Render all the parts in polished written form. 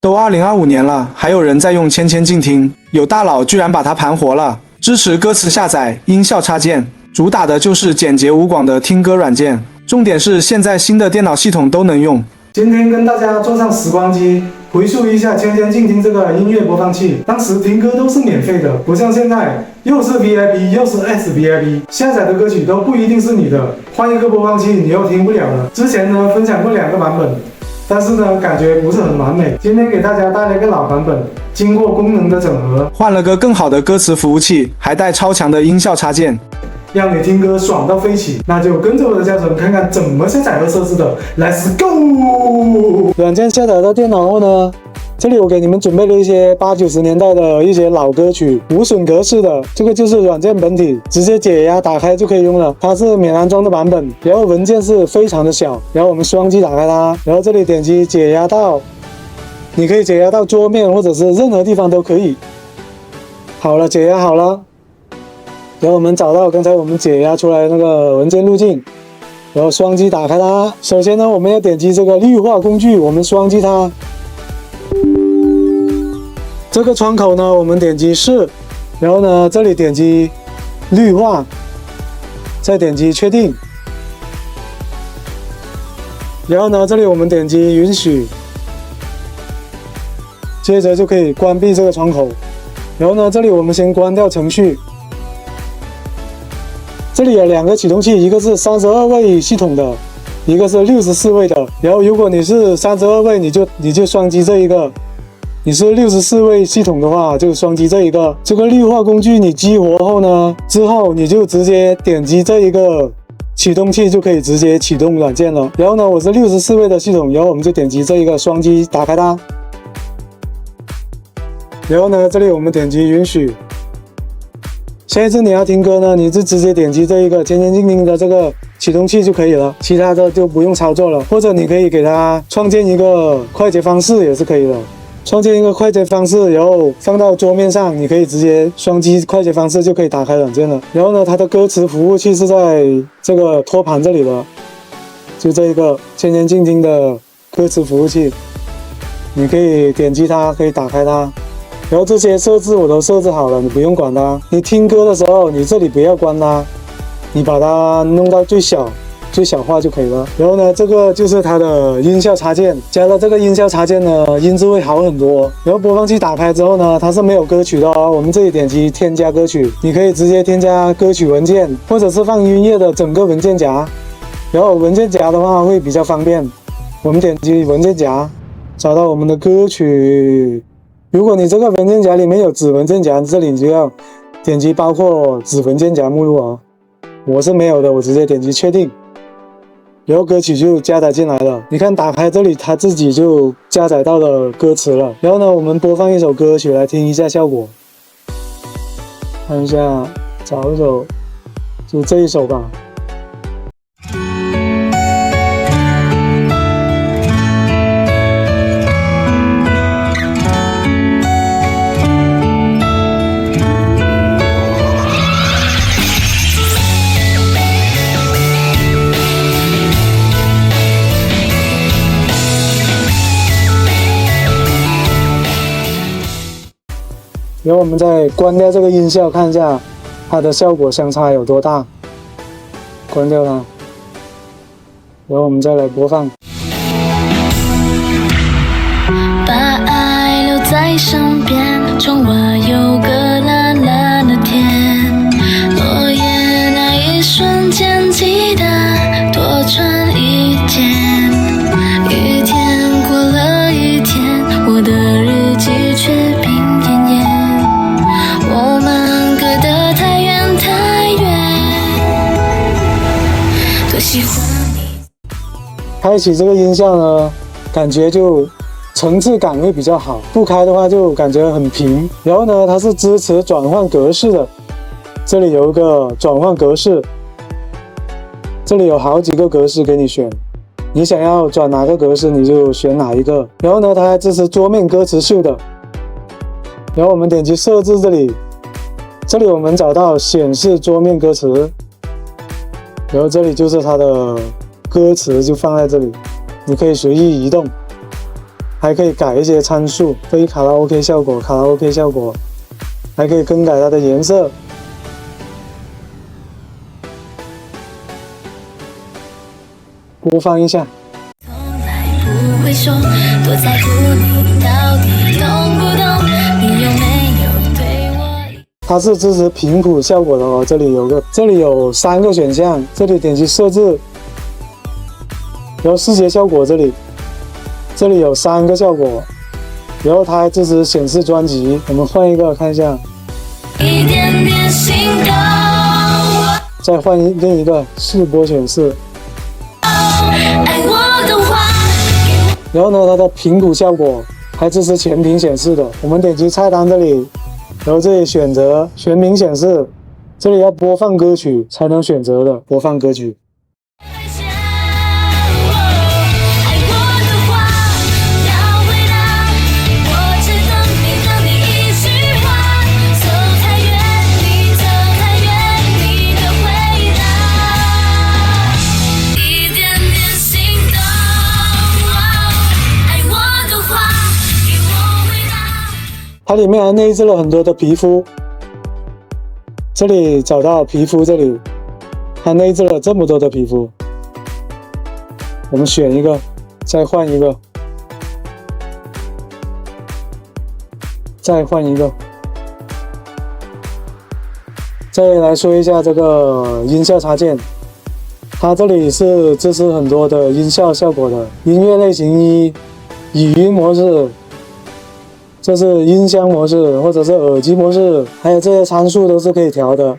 都2025年了，还有人在用千千静听，有大佬居然把它盘活了。支持歌词下载、音效插件，主打的就是简洁无广的听歌软件。重点是现在新的电脑系统都能用。今天跟大家坐上时光机，回溯一下千千静听这个音乐播放器。当时听歌都是免费的，不像现在又是 VIP 又是 SVIP， 下载的歌曲都不一定是你的，换一个播放器你又听不了了。之前呢分享过2个版本，但是呢感觉不是很完美。今天给大家带来一个老版本，经过功能的整合，换了个更好的歌词服务器，还带超强的音效插件，让你听歌爽到飞起。那就跟着我的教程看看怎么下载和设置的 Let's go。 软件下载到电脑后呢，这里我给你们准备了一些80、90年代的一些老歌曲，无损格式的，这个就是软件本体，直接解压打开就可以用了。它是免安装的版本，然后文件是非常的小，然后我们双击打开它，然后这里点击解压到，你可以解压到桌面或者是任何地方都可以。好了，解压好了，然后我们找到刚才我们解压出来的那个文件路径，然后双击打开它。首先呢，我们要点击这个绿化工具，我们双击它。这个窗口呢，我们点击是，然后呢，这里点击绿化，再点击确定，然后呢，这里我们点击允许，接着就可以关闭这个窗口。然后呢，这里我们先关掉程序。这里有2个启动器，一个是32位系统的，一个是64位的。然后如果你是32位，你就双击这一个。你是64位系统的话，就双击这一个。这个绿化工具你激活后呢，之后你就直接点击这一个启动器，就可以直接启动软件了。然后呢，我是64位的系统，然后我们就点击这一个，双击打开它。然后呢，这里我们点击允许。下一次你要听歌呢，你就直接点击这一个千千静听的这个启动器就可以了，其他的就不用操作了。或者你可以给它创建一个快捷方式也是可以的。创建一个快捷方式，然后放到桌面上，你可以直接双击快捷方式就可以打开软件了。然后呢，它的歌词服务器是在这个托盘这里的，就这一个千千静听的歌词服务器，你可以点击它，可以打开它。然后这些设置我都设置好了，你不用管它。你听歌的时候，你这里不要关它，你把它弄到最小化就可以了。然后呢，这个就是它的音效插件，加了这个音效插件呢，音质会好很多。然后播放器打开之后呢，它是没有歌曲的哦。我们这里点击添加歌曲，你可以直接添加歌曲文件，或者是放音乐的整个文件夹。然后文件夹的话会比较方便，我们点击文件夹，找到我们的歌曲。如果你这个文件夹里面有子文件夹，这里你就要点击包括子文件夹目录哦。我是没有的，我直接点击确定。然后歌曲就加载进来了，你看打开这里，它自己就加载到了歌词了。然后呢，我们播放一首歌曲来听一下效果，看一下，找一首，就这一首吧。然后我们再关掉这个音效，看一下它的效果相差有多大。关掉它，然后我们再来播放。把爱留在身边，窗外有个蓝蓝的天，落叶那一瞬间记得多穿一件。一天过了一天，我的日记却冰点点。我们隔得太远太远，多喜欢你。开启这个音效呢，感觉就层次感会比较好，不开的话就感觉很平。然后呢，它是支持转换格式的，这里有一个转换格式，这里有好几个格式给你选，你想要转哪个格式你就选哪一个。然后呢，它还支持桌面歌词秀的。然后我们点击设置这里我们找到显示桌面歌词，然后这里就是它的歌词就放在这里，你可以随意移动。还可以改一些参数，非卡拉 OK 效果、卡拉 OK 效果，还可以更改它的颜色。播放一下。从来不会说，多在乎你到底懂不懂？你有没有对我？它是支持频谱效果的哦，这里有3个选项，这里点击设置，然后视觉效果这里有3个效果，然后它还支持显示专辑，我们换一个看一下，一点点心动。再换另一个试播显示，爱我的话，然后呢，它的频谱效果还支持全屏显示的，我们点击菜单这里。然后这里选择全屏显示，这里要播放歌曲才能选择的播放歌曲。它里面还内置了很多的皮肤，这里找到皮肤，这里它内置了这么多的皮肤，我们选一个，再换一个，再换一个。再来说一下这个音效插件，它这里是支持很多的音效效果的，音乐类型1，语音模式。这是音箱模式或者是耳机模式，还有这些参数都是可以调的，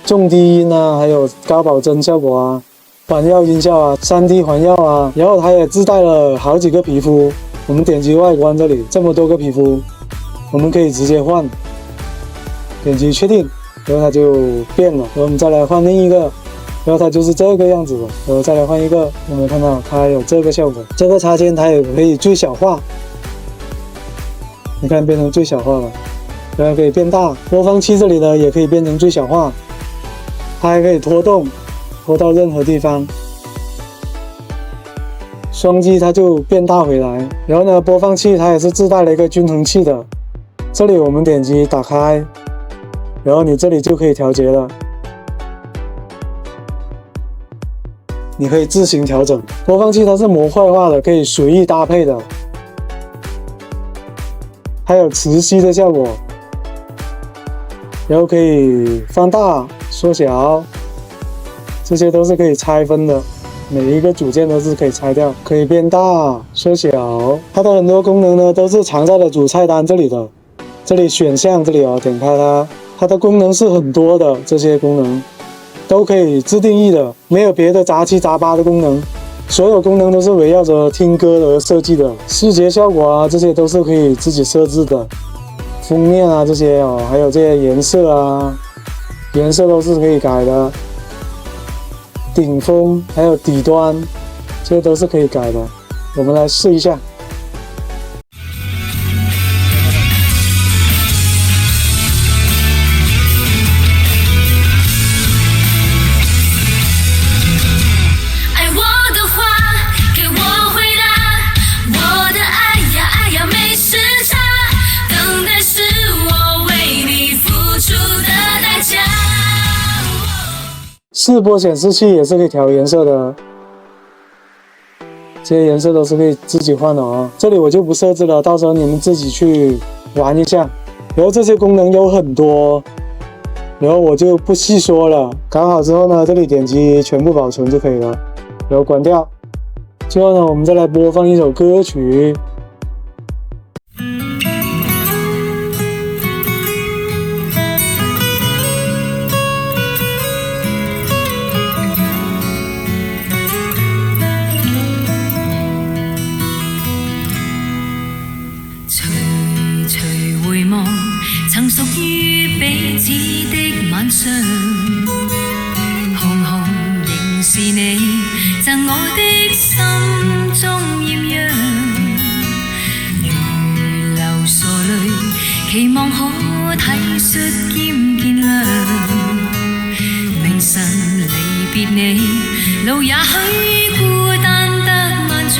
重低音啊，还有高保真效果啊，环绕音效啊，3D 环绕啊，然后它也自带了好几个皮肤，我们点击外观这里这么多个皮肤，我们可以直接换，点击确定，然后它就变了，然后我们再来换另一个，然后它就是这个样子的，然后再来换一个，有没有看到它有这个效果？这个插件它也可以最小化。你看变成最小化了，然后可以变大。播放器这里呢也可以变成最小化，它还可以拖动，拖到任何地方。双击它就变大回来。然后呢，播放器它也是自带了一个均衡器的。这里我们点击打开，然后你这里就可以调节了。你可以自行调整。播放器它是模块化的，可以随意搭配的。还有磁吸的效果，然后可以放大、缩小，这些都是可以拆分的，每一个组件都是可以拆掉，可以变大、缩小。它的很多功能呢都是藏在了主菜单这里的，这里选项这里哦，点开它的功能是很多的，这些功能都可以自定义的，没有别的杂七杂八的功能。所有功能都是围绕着听歌而设计的，视觉效果啊，这些都是可以自己设置的。封面啊这些哦，还有这些颜色啊，颜色都是可以改的。顶峰还有底端，这些都是可以改的。我们来试一下。试播显示器也是可以调颜色的，这些颜色都是可以自己换的啊。这里我就不设置了，到时候你们自己去玩一下。然后这些功能有很多，然后我就不细说了。搞好之后呢，这里点击全部保存就可以了，然后关掉。最后呢，我们再来播放一首歌曲。曾屬於彼此的晚上，紅紅仍是你贈我的心中豔陽，如流傻淚，期望可體恤兼見諒。明晨離別你，路也許孤單得漫長。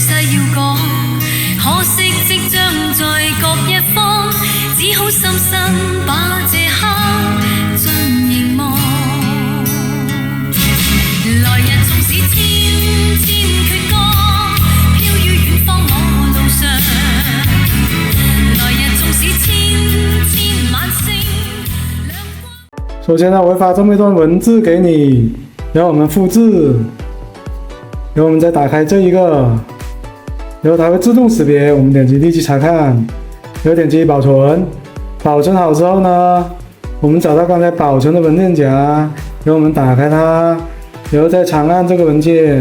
细要讲，可惜即將在各一方，只好深深把這刻盡凝望。來日縱使千千闕歌，飄於遠方我路上。來日縱使千千晚星，亮光。首先呢，我会发这么一段文字给你，然后我们复制，然后我们再打开这一个，然后它会自动识别，我们点击立即查看，然后点击保存。保存好之后呢，我们找到刚才保存的文件夹，然后我们打开它，然后再长按这个文件，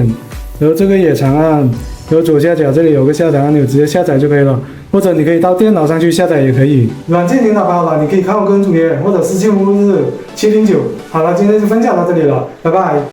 然后这个也长按，然后左下角这里有个下载按钮，直接下载就可以了。或者你可以到电脑上去下载也可以。软件已经打包好了，你可以看我个人主页或者私信我日709。好了，今天就分享到这里了，拜拜。